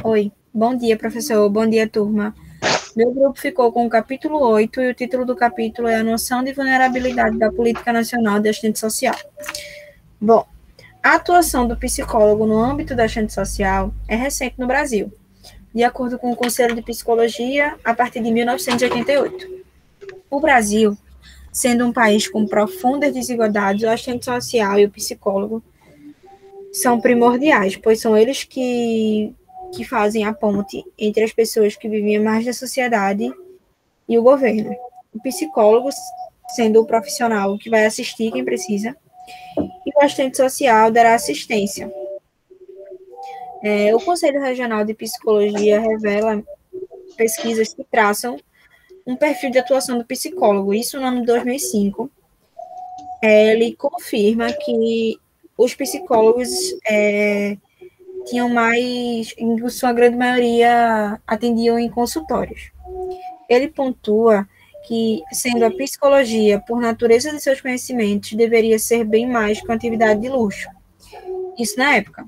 Oi, bom dia, professor, bom dia, turma. Meu grupo ficou com o capítulo 8 e o título do capítulo é A Noção de Vulnerabilidade da Política Nacional de Assistente Social. Bom, a atuação do psicólogo no âmbito da assistente social é recente no Brasil, de acordo com o Conselho de Psicologia, a partir de 1988. O Brasil, sendo um país com profundas desigualdades, o assistente social e o psicólogo são primordiais, pois são eles que fazem a ponte entre as pessoas que vivem à margem da sociedade e o governo. O psicólogo, sendo o profissional que vai assistir quem precisa, e o assistente social dará assistência. O Conselho Regional de Psicologia revela pesquisas que traçam um perfil de atuação do psicólogo, isso no ano de 2005. Ele confirma que os psicólogos tinham mais, em sua grande maioria, atendiam em consultórios. Ele pontua que, sendo a psicologia, por natureza de seus conhecimentos, deveria ser bem mais que uma atividade de luxo. Isso na época.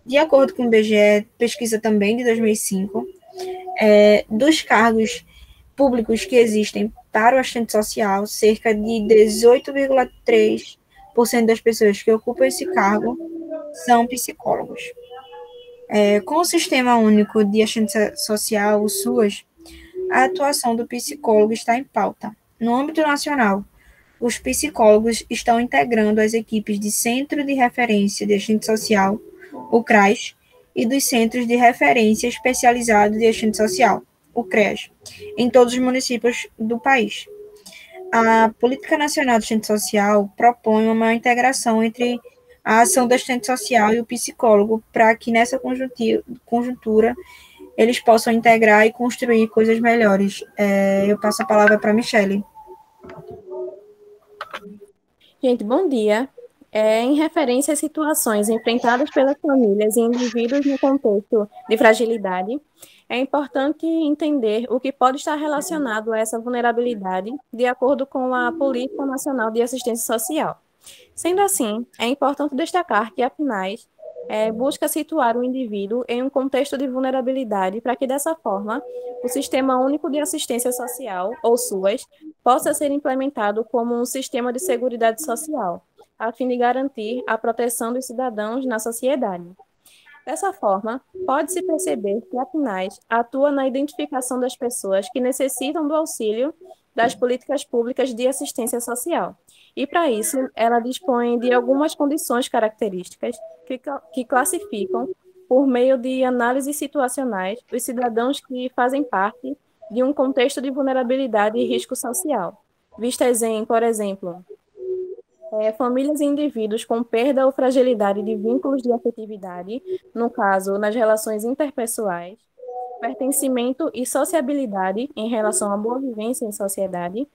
De acordo com o IBGE, pesquisa também de 2005, dos cargos públicos que existem para o assistente social, cerca de 18,3% das pessoas que ocupam esse cargo são psicólogos. Com o Sistema Único de Assistência Social, o SUAS, a atuação do psicólogo está em pauta. No âmbito nacional, os psicólogos estão integrando as equipes de Centro de Referência de Assistente Social, o CRAS, e dos Centros de Referência Especializados de Assistente Social, o CREAS, em todos os municípios do país. A Política Nacional de Assistente Social propõe uma maior integração entre a ação do assistente social e o psicólogo, para que nessa conjuntura eles possam integrar e construir coisas melhores. Eu passo a palavra para a Michele. Gente, bom dia. Em referência às situações enfrentadas pelas famílias e indivíduos no contexto de fragilidade, é importante entender o que pode estar relacionado a essa vulnerabilidade de acordo com a Política Nacional de Assistência Social. Sendo assim, é importante destacar que a PNAS busca situar o indivíduo em um contexto de vulnerabilidade para que, dessa forma, o Sistema Único de Assistência Social, ou SUAS, possa ser implementado como um sistema de seguridade social, a fim de garantir a proteção dos cidadãos na sociedade. Dessa forma, pode-se perceber que a PNAS atua na identificação das pessoas que necessitam do auxílio das políticas públicas de assistência social. E, para isso, ela dispõe de algumas condições características que classificam, por meio de análises situacionais, os cidadãos que fazem parte de um contexto de vulnerabilidade e risco social, vistas em, por exemplo, famílias e indivíduos com perda ou fragilidade de vínculos de afetividade, no caso, nas relações interpessoais, pertencimento e sociabilidade em relação à boa vivência em sociedade,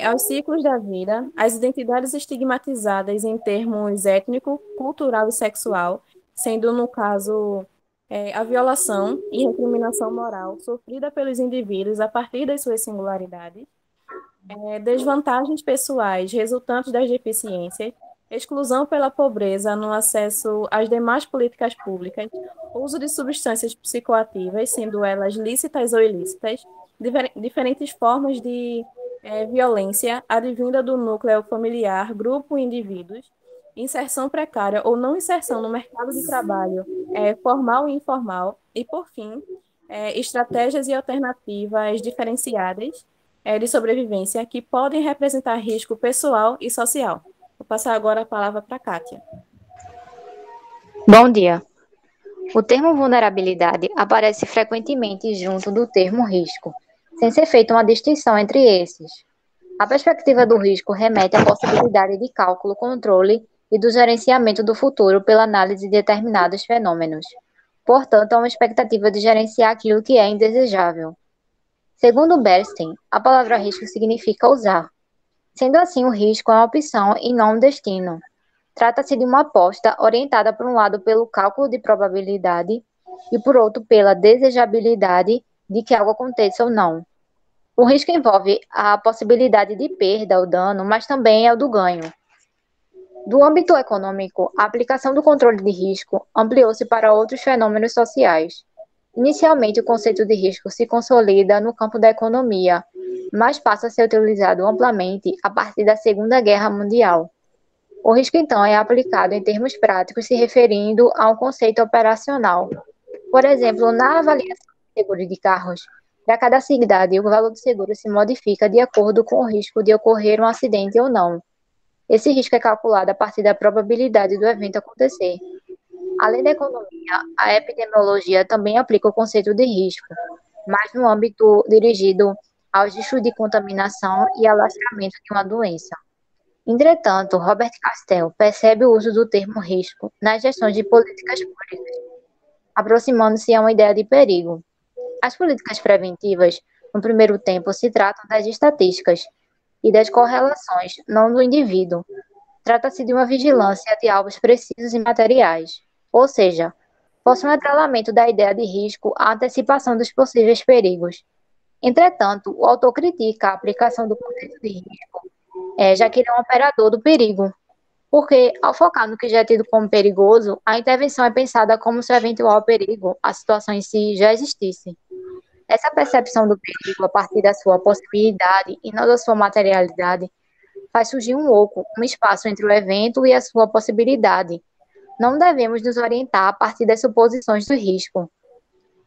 aos ciclos da vida, às identidades estigmatizadas em termos étnico, cultural e sexual, sendo, no caso, a violação e recriminação moral sofrida pelos indivíduos a partir das suas singularidades, desvantagens pessoais resultantes das deficiências, exclusão pela pobreza no acesso às demais políticas públicas, uso de substâncias psicoativas, sendo elas lícitas ou ilícitas, diferentes formas de violência advinda do núcleo familiar, grupo e indivíduos, inserção precária ou não inserção no mercado de trabalho formal e informal, e, por fim, estratégias e alternativas diferenciadas de sobrevivência que podem representar risco pessoal e social. Vou passar agora a palavra para a Kátia. Bom dia. O termo vulnerabilidade aparece frequentemente junto do termo risco, sem ser feita uma distinção entre esses. A perspectiva do risco remete à possibilidade de cálculo, controle e do gerenciamento do futuro pela análise de determinados fenômenos. Portanto, há uma expectativa de gerenciar aquilo que é indesejável. Segundo Bernstein, a palavra risco significa usar. Sendo assim, o risco é uma opção e não um destino. Trata-se de uma aposta orientada, por um lado, pelo cálculo de probabilidade e, por outro, pela desejabilidade de que algo aconteça ou não. O risco envolve a possibilidade de perda ou dano, mas também é o do ganho. Do âmbito econômico, a aplicação do controle de risco ampliou-se para outros fenômenos sociais. Inicialmente, o conceito de risco se consolida no campo da economia, mas passa a ser utilizado amplamente a partir da Segunda Guerra Mundial. O risco, então, é aplicado em termos práticos, se referindo a um conceito operacional. Por exemplo, na avaliação de seguro de carros, para cada cidade, o valor do seguro se modifica de acordo com o risco de ocorrer um acidente ou não. Esse risco é calculado a partir da probabilidade do evento acontecer. Além da economia, a epidemiologia também aplica o conceito de risco, mas no âmbito dirigido aos riscos de contaminação e alastramento de uma doença. Entretanto, Robert Castell percebe o uso do termo risco nas gestões de políticas públicas, aproximando-se a uma ideia de perigo. As políticas preventivas, no primeiro tempo, se tratam das estatísticas e das correlações, não do indivíduo. Trata-se de uma vigilância de alvos precisos e materiais, ou seja, possui um atrelamento da ideia de risco à antecipação dos possíveis perigos. Entretanto, o autor critica a aplicação do conceito de risco, já que ele é um operador do perigo, porque, ao focar no que já é tido como perigoso, a intervenção é pensada como se o eventual perigo, a situação em si, já existisse. Essa percepção do perigo a partir da sua possibilidade e não da sua materialidade faz surgir um oco, um espaço entre o evento e a sua possibilidade. Não devemos nos orientar a partir das suposições do risco,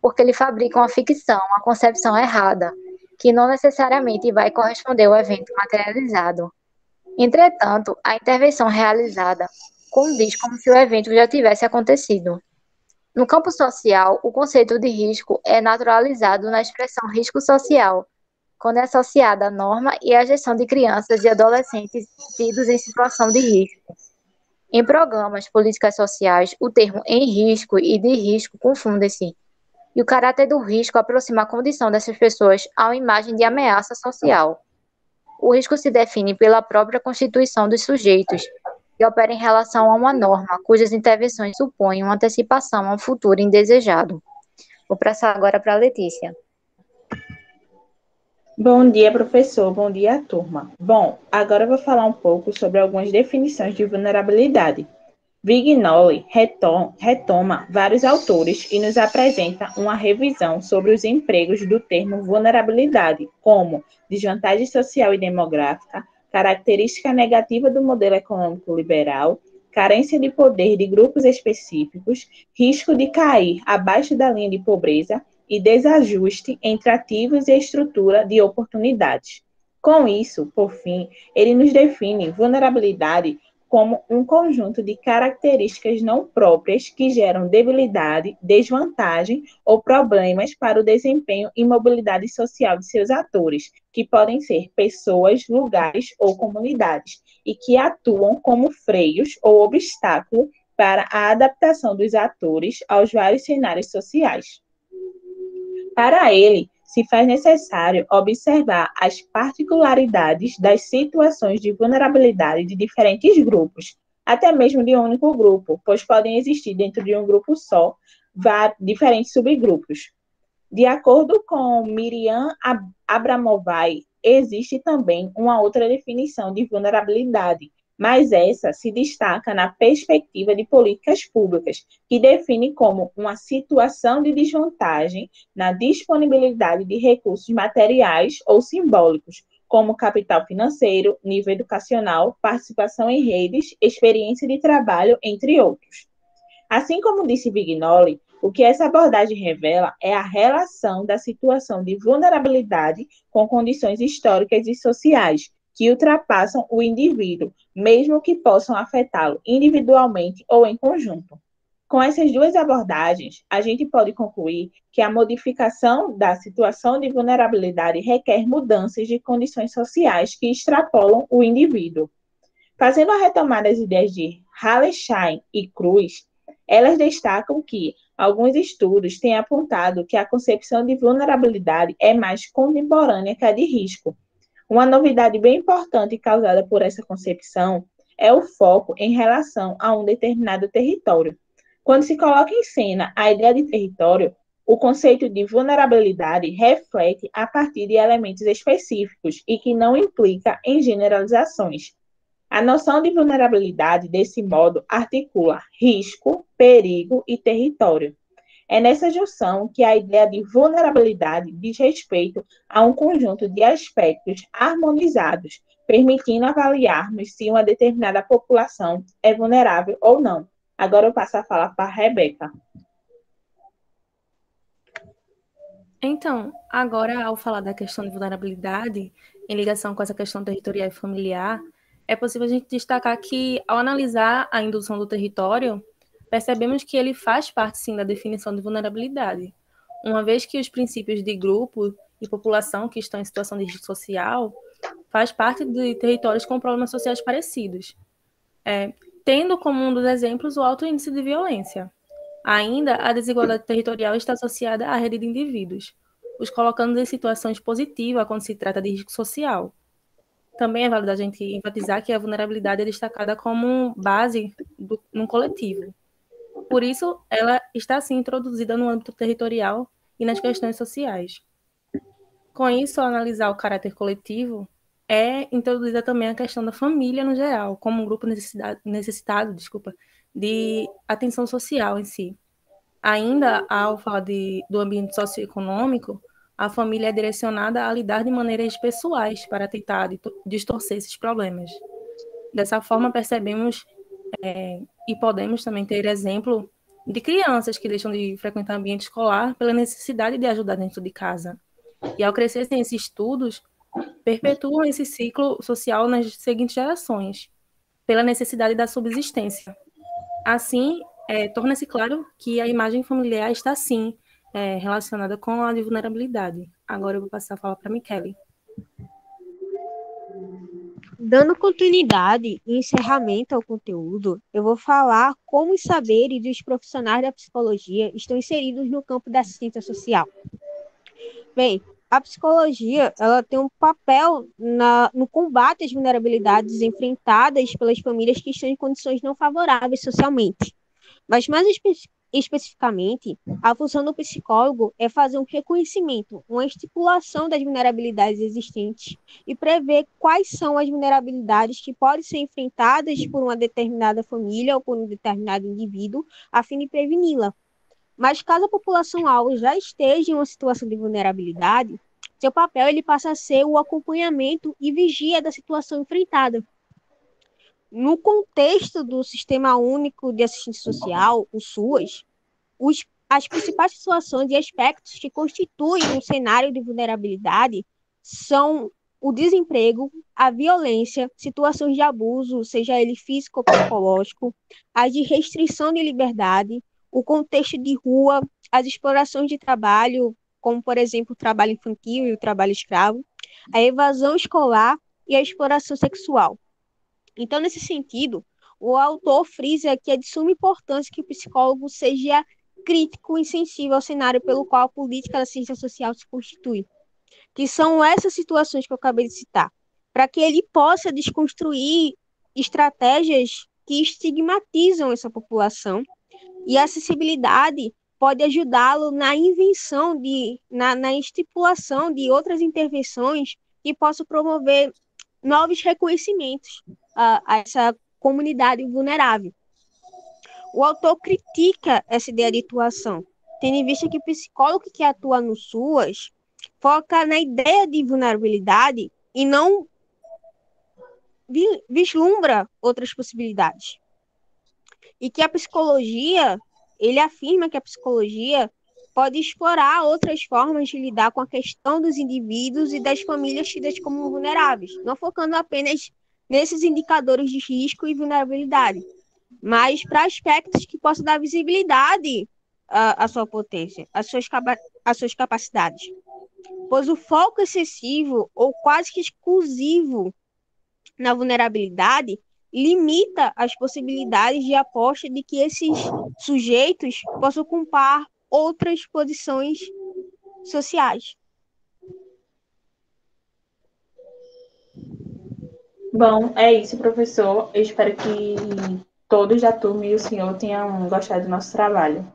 porque ele fabrica uma ficção, uma concepção errada, que não necessariamente vai corresponder ao evento materializado. Entretanto, a intervenção realizada condiz como se o evento já tivesse acontecido. No campo social, o conceito de risco é naturalizado na expressão risco social, quando é associada à norma e à gestão de crianças e adolescentes tidos em situação de risco. Em programas, políticas sociais, o termo em risco e de risco confundem-se, e o caráter do risco aproxima a condição dessas pessoas a uma imagem de ameaça social. O risco se define pela própria constituição dos sujeitos, que opera em relação a uma norma, cujas intervenções supõem uma antecipação a um futuro indesejado. Vou passar agora para a Letícia. Bom dia, professor. Bom dia, turma. Bom, agora eu vou falar um pouco sobre algumas definições de vulnerabilidade. Vignoli retoma vários autores e nos apresenta uma revisão sobre os empregos do termo vulnerabilidade, como desvantagem social e demográfica, característica negativa do modelo econômico liberal, carência de poder de grupos específicos, risco de cair abaixo da linha de pobreza e desajuste entre ativos e estrutura de oportunidades. Com isso, por fim, ele nos define vulnerabilidade como um conjunto de características não próprias que geram debilidade, desvantagem ou problemas para o desempenho e mobilidade social de seus atores, que podem ser pessoas, lugares ou comunidades, e que atuam como freios ou obstáculo para a adaptação dos atores aos vários cenários sociais. Para ele, se faz necessário observar as particularidades das situações de vulnerabilidade de diferentes grupos, até mesmo de um único grupo, pois podem existir dentro de um grupo só diferentes subgrupos. De acordo com Miriam Abramovay, existe também uma outra definição de vulnerabilidade, mas essa se destaca na perspectiva de políticas públicas, que define como uma situação de desvantagem na disponibilidade de recursos materiais ou simbólicos, como capital financeiro, nível educacional, participação em redes, experiência de trabalho, entre outros. Assim como disse Vignoli, o que essa abordagem revela é a relação da situação de vulnerabilidade com condições históricas e sociais, que ultrapassam o indivíduo, mesmo que possam afetá-lo individualmente ou em conjunto. Com essas duas abordagens, a gente pode concluir que a modificação da situação de vulnerabilidade requer mudanças de condições sociais que extrapolam o indivíduo. Fazendo a retomada das ideias de Hallerstein e Cruz, elas destacam que alguns estudos têm apontado que a concepção de vulnerabilidade é mais contemporânea que a de risco. Uma novidade bem importante causada por essa concepção é o foco em relação a um determinado território. Quando se coloca em cena a ideia de território, o conceito de vulnerabilidade reflete a partir de elementos específicos e que não implica em generalizações. A noção de vulnerabilidade, desse modo, articula risco, perigo e território. É nessa junção que a ideia de vulnerabilidade diz respeito a um conjunto de aspectos harmonizados, permitindo avaliarmos se uma determinada população é vulnerável ou não. Agora eu passo a falar para a Rebeca. Então, agora, ao falar da questão de vulnerabilidade, em ligação com essa questão territorial e familiar, é possível a gente destacar que, ao analisar a indução do território, percebemos que ele faz parte, sim, da definição de vulnerabilidade, uma vez que os princípios de grupo e população que estão em situação de risco social faz parte de territórios com problemas sociais parecidos, tendo como um dos exemplos o alto índice de violência. Ainda, a desigualdade territorial está associada à rede de indivíduos, os colocando em situações positivas quando se trata de risco social. Também é válido a gente enfatizar que a vulnerabilidade é destacada como base num coletivo. Por isso, ela está, sim, introduzida no âmbito territorial e nas questões sociais. Com isso, ao analisar o caráter coletivo, é introduzida também a questão da família no geral, como um grupo necessitado de atenção social em si. Ainda, ao falar do ambiente socioeconômico, a família é direcionada a lidar de maneiras pessoais para tentar distorcer esses problemas. Dessa forma, percebemos e podemos também ter exemplo de crianças que deixam de frequentar ambiente escolar pela necessidade de ajudar dentro de casa. E ao crescerem esses estudos, perpetuam esse ciclo social nas seguintes gerações, pela necessidade da subsistência. Assim, torna-se claro que a imagem familiar está, sim, relacionada com a de vulnerabilidade. Agora eu vou passar a fala para a Michele. Dando continuidade e encerramento ao conteúdo, eu vou falar como os saberes dos profissionais da psicologia estão inseridos no campo da assistência social. Bem, a psicologia ela tem um papel no combate às vulnerabilidades enfrentadas pelas famílias que estão em condições não favoráveis socialmente. Mas mais especificamente, a função do psicólogo é fazer um reconhecimento, uma estipulação das vulnerabilidades existentes e prever quais são as vulnerabilidades que podem ser enfrentadas por uma determinada família ou por um determinado indivíduo, a fim de preveni-la. Mas caso a população-alvo já esteja em uma situação de vulnerabilidade, seu papel ele passa a ser o acompanhamento e vigia da situação enfrentada. No contexto do Sistema Único de Assistência Social, o SUAS, as principais situações e aspectos que constituem um cenário de vulnerabilidade são o desemprego, a violência, situações de abuso, seja ele físico ou psicológico, as de restrição de liberdade, o contexto de rua, as explorações de trabalho, como, por exemplo, o trabalho infantil e o trabalho escravo, a evasão escolar e a exploração sexual. Então, nesse sentido, o autor frisa que é de suma importância que o psicólogo seja crítico e sensível ao cenário pelo qual a política da ciência social se constitui, que são essas situações que eu acabei de citar, para que ele possa desconstruir estratégias que estigmatizam essa população, e a acessibilidade pode ajudá-lo na invenção, na estipulação de outras intervenções que possam promover novos reconhecimentos a essa comunidade vulnerável. O autor critica essa ideia de atuação, tendo em vista que o psicólogo que atua no SUAS foca na ideia de vulnerabilidade e não vislumbra outras possibilidades. E que a psicologia, ele afirma que a psicologia pode explorar outras formas de lidar com a questão dos indivíduos e das famílias tidas como vulneráveis, não focando apenas nesses indicadores de risco e vulnerabilidade, mas para aspectos que possam dar visibilidade à sua potência, às suas capacidades. Pois o foco excessivo ou quase que exclusivo na vulnerabilidade limita as possibilidades de aposta de que esses sujeitos possam ocupar outras posições sociais. Bom, é isso, professor. Eu espero que todos da turma e o senhor tenham gostado do nosso trabalho.